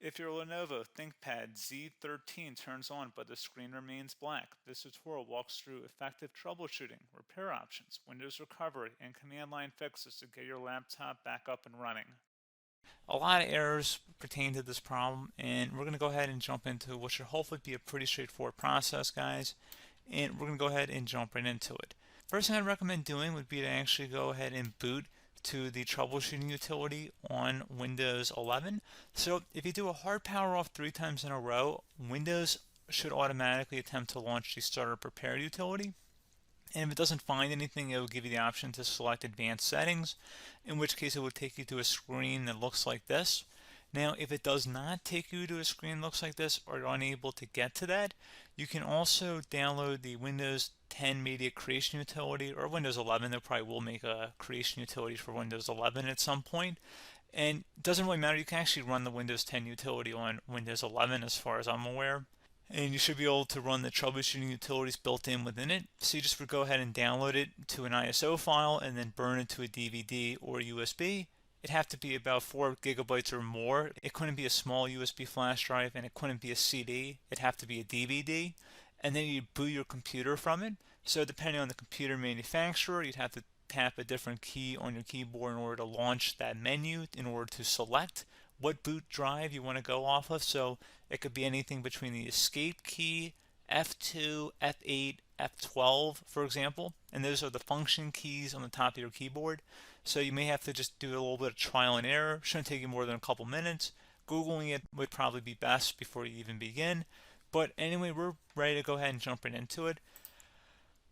If your Lenovo ThinkPad Z13 turns on but the screen remains black, this tutorial walks through effective troubleshooting, repair options, Windows recovery, and command line fixes to get your laptop back up and running. A lot of errors pertain to this problem, and we're going to go ahead and jump into what should hopefully be a pretty straightforward process, guys. And we're going to go ahead and jump right into it. First thing I'd recommend doing would be to actually go ahead and boot to the troubleshooting utility on Windows 11. So if you do a hard power off 3 times in a row, Windows should automatically attempt to launch the startup prepare utility. And if it doesn't find anything, it will give you the option to select advanced settings, in which case it will take you to a screen that looks like this. Now, if it does not take you to a screen that looks like this, or you're unable to get to that, you can also download the Windows 10 Media Creation Utility, or Windows 11. They probably will make a creation utility for Windows 11 at some point. And it doesn't really matter, you can actually run the Windows 10 utility on Windows 11 as far as I'm aware. And you should be able to run the troubleshooting utilities built in within it. So you just would go ahead and download it to an ISO file and then burn it to a DVD or USB. It'd have to be about 4 gigabytes or more. It couldn't be a small USB flash drive, and it couldn't be a CD. It'd have to be a DVD. And then you'd boot your computer from it. So depending on the computer manufacturer, you'd have to tap a different key on your keyboard in order to launch that menu, in order to select what boot drive you want to go off of. So it could be anything between the escape key, F2, F8, F12, for example. And those are the function keys on the top of your keyboard. So you may have to just do a little bit of trial and error. Shouldn't take you more than a couple minutes. Googling it would probably be best before you even begin. But anyway, we're ready to go ahead and jump right into it.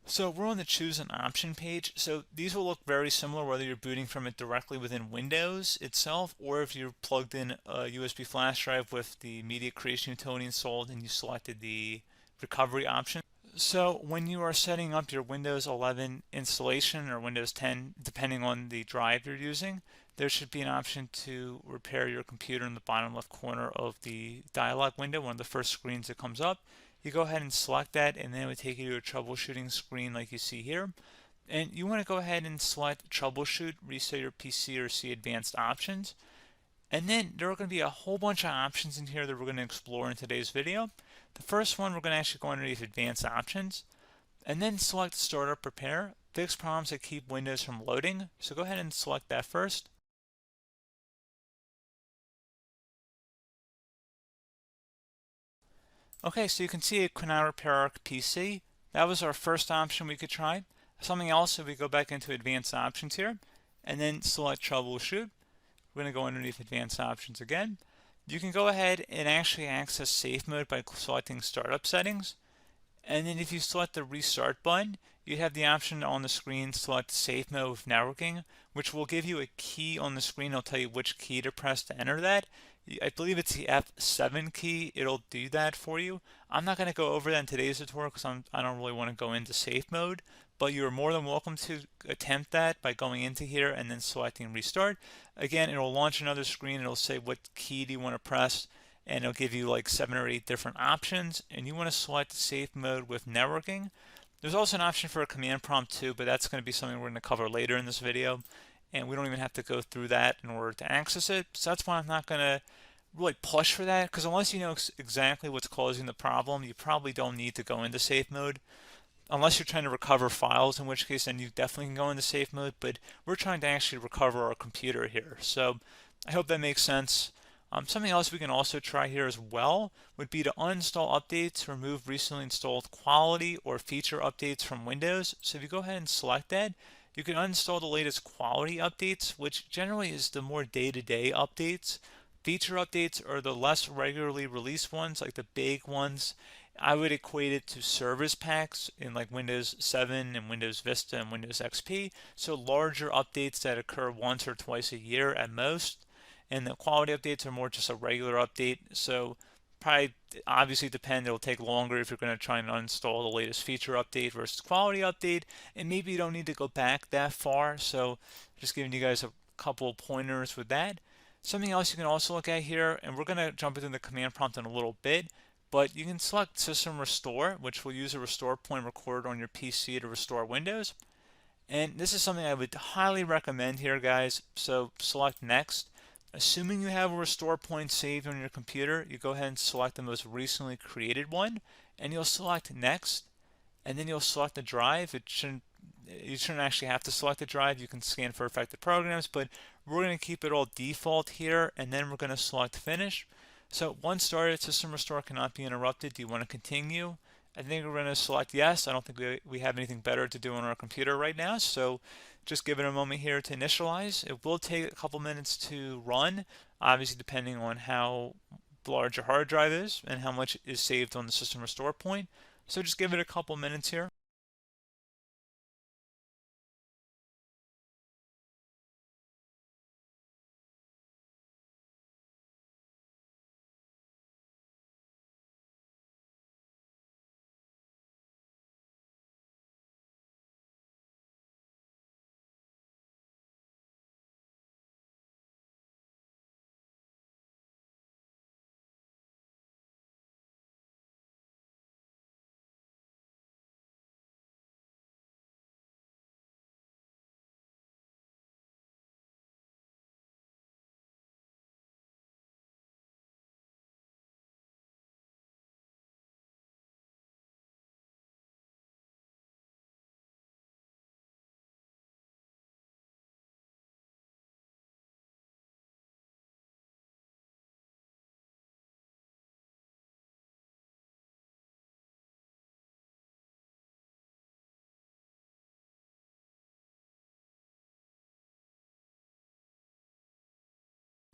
So we're on the choose an option page. So these will look very similar whether you're booting from it directly within Windows itself, or if you're plugged in a USB flash drive with the media creation utility installed and you selected the recovery option. So when you are setting up your Windows 11 installation or Windows 10, depending on the drive you're using, there should be an option to repair your computer in the bottom left corner of the dialog window, one of the first screens that comes up. You go ahead and select that, and then it would take you to a troubleshooting screen like you see here. And you want to go ahead and select troubleshoot, reset your PC, or see advanced options. And then there are going to be a whole bunch of options in here that we're going to explore in today's video. The first one, we're going to actually go underneath advanced options and then select startup repair, fix problems that keep Windows from loading. So go ahead and select that first. Okay, so you can see it cannot repair our PC. That was our first option we could try. Something else, if we go back into advanced options here and then select troubleshoot, we're going to go underneath advanced options again. You can go ahead and actually access safe mode by selecting startup settings. And then if you select the restart button, you have the option on the screen select safe mode with networking, which will give you a key on the screen. It'll tell you which key to press to enter that. I believe it's the F7 key. It'll do that for you. I'm not going to go over that in today's tutorial because I don't really want to go into safe mode, but you're more than welcome to attempt that by going into here and then selecting restart. Again, it'll launch another screen. It'll say what key do you want to press, and it'll give you like 7 or 8 different options, and you want to select safe mode with networking. There's also an option for a command prompt too, but that's going to be something we're going to cover later in this video, and we don't even have to go through that in order to access it. So that's why I'm not going to really push for that, because unless you know exactly what's causing the problem, you probably don't need to go into safe mode. Unless you're trying to recover files, in which case then you definitely can go into safe mode, but we're trying to actually recover our computer here. So I hope that makes sense. Something else we can also try here as well would be to uninstall updates, remove recently installed quality or feature updates from Windows. So if you go ahead and select that, you can uninstall the latest quality updates, which generally is the more day-to-day updates. Feature updates are the less regularly released ones, like the big ones. I would equate it to service packs in like Windows 7 and Windows Vista and Windows XP. So larger updates that occur once or twice a year at most. And the quality updates are more just a regular update. So probably obviously depend, it'll take longer if you're going to try and uninstall the latest feature update versus quality update. And maybe you don't need to go back that far. So just giving you guys a couple of pointers with that. Something else you can also look at here, and we're going to jump into the command prompt in a little bit, but you can select System Restore, which will use a restore point recorded on your PC to restore Windows. And this is something I would highly recommend here, guys. So select Next. Assuming you have a restore point saved on your computer, you go ahead and select the most recently created one, and you'll select next, and then you'll select the drive. You shouldn't actually have to select the drive. You can scan for affected programs, but we're going to keep it all default here, and then we're going to select finish. So once started, system restore cannot be interrupted. Do you want to continue? I think we're going to select yes. I don't think we have anything better to do on our computer right now, so just give it a moment here to initialize. It will take a couple minutes to run, obviously depending on how large your hard drive is and how much is saved on the system restore point. So just give it a couple minutes here.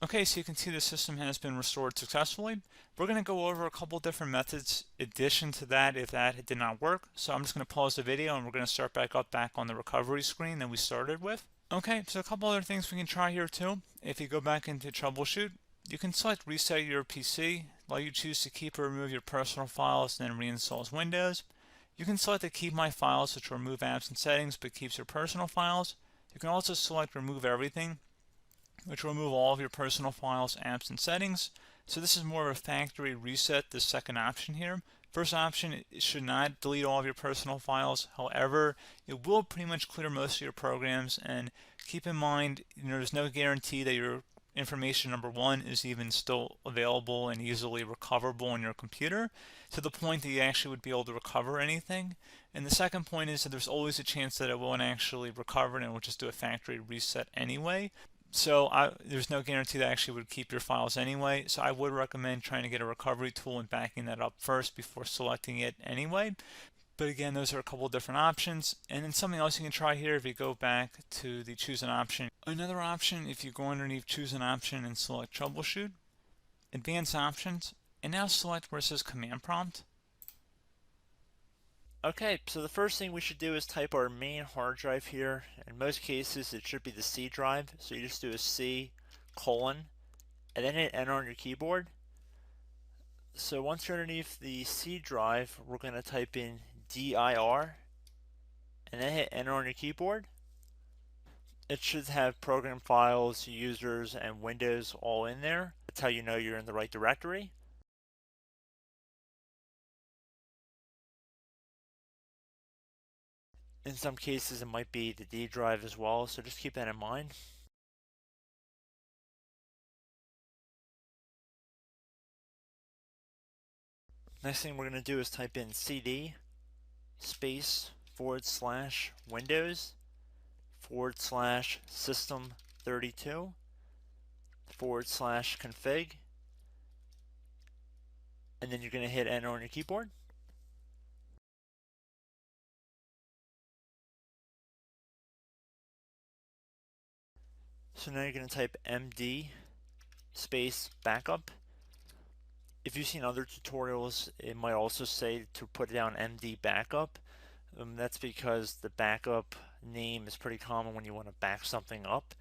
Okay, so you can see the system has been restored successfully. We're going to go over a couple different methods addition to that if that did not work. So I'm just going to pause the video and we're going to start back on the recovery screen that we started with. Okay, so a couple other things we can try here too. If you go back into troubleshoot, you can select reset your PC, let you choose to keep or remove your personal files and then reinstalls Windows. You can select to keep my files, which will remove apps and settings but keeps your personal files. You can also select remove everything, which will remove all of your personal files, apps, and settings. So this is more of a factory reset, the second option here. First option, it should not delete all of your personal files. However, it will pretty much clear most of your programs. And keep in mind, there's no guarantee that your information, number one, is even still available and easily recoverable on your computer to the point that you actually would be able to recover anything. And the second point is that there's always a chance that it won't actually recover and it will just do a factory reset anyway. So there's no guarantee that actually would keep your files anyway. So I would recommend trying to get a recovery tool and backing that up first before selecting it anyway. But again, those are a couple of different options. And then something else you can try here if you go back to the choose an option. Another option, if you go underneath choose an option and select troubleshoot, advanced options, and now select where it says command prompt. Okay, so the first thing we should do is type our main hard drive here. In most cases, it should be the C drive. So you just do a C colon and then hit enter on your keyboard. So once you're underneath the C drive, we're going to type in dir and then hit enter on your keyboard. It should have program files, users, and Windows all in there. That's how you know you're in the right directory. In some cases, it might be the D drive as well, so just keep that in mind. Next thing we're going to do is type in cd space / Windows / system 32 / config, and then you're going to hit enter on your keyboard. So now you're going to type md space backup. If you've seen other tutorials, it might also say to put down md backup. That's because the backup name is pretty common when you want to back something up.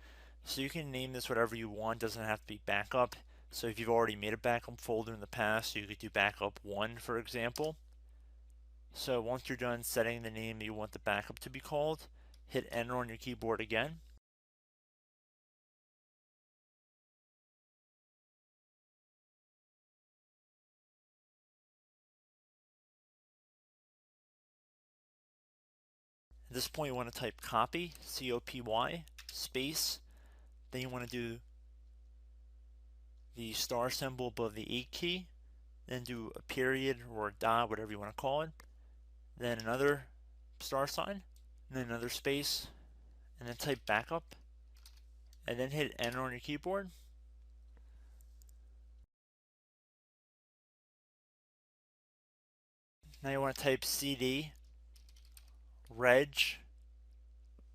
So you can name this whatever you want, doesn't have to be backup. So if you've already made a backup folder in the past, you could do backup 1, for example. So once you're done setting the name you want the backup to be called, hit enter on your keyboard again. At this point you want to type copy, C-O-P-Y, space, then you want to do the star symbol above the 8 key, then do a period or a dot, whatever you want to call it, then another star sign, and then another space, and then type backup, and then hit enter on your keyboard. Now you want to type cd reg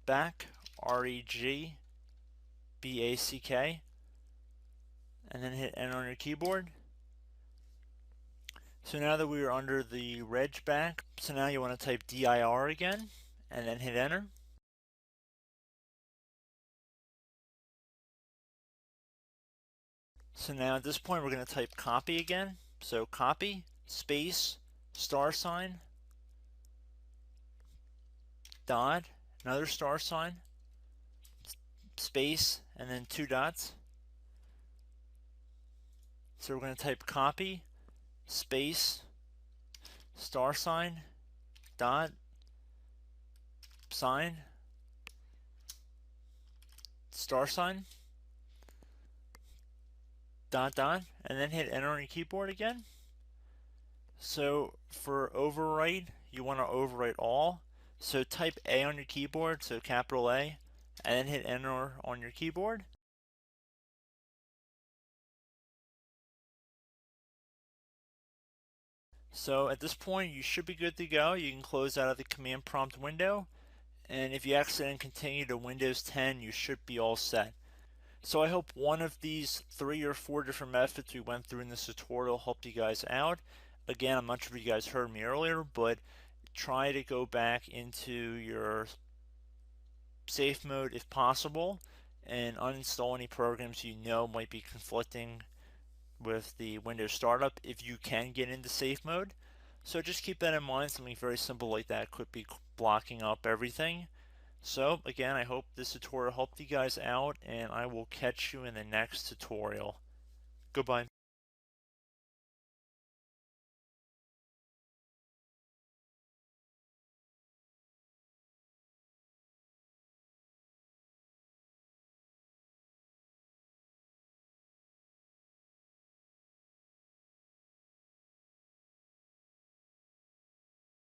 back, REG BACK, and then hit enter on your keyboard. So now that we are under the reg back, so now you want to type dir again, and then hit enter. So now at this point we're going to type copy again. So copy, space, star sign, dot, another star sign, space, and then 2 dots. So we're going to type copy, space, star sign, dot, sign, star sign, dot, dot, and then hit enter on your keyboard again. So for overwrite, you want to overwrite all. So type A on your keyboard, so capital A, and then hit enter on your keyboard. So at this point you should be good to go. You can close out of the command prompt window, and if you accidentally continue to Windows 10 you should be all set. So I hope one of these 3 or 4 different methods we went through in this tutorial helped you guys out. Again, I'm not sure if you guys heard me earlier, but try to go back into your safe mode if possible and uninstall any programs you know might be conflicting with the Windows startup if you can get into safe mode. So just keep that in mind. Something very simple like that could be blocking up everything. So again, I hope this tutorial helped you guys out, and I will catch you in the next tutorial. Goodbye.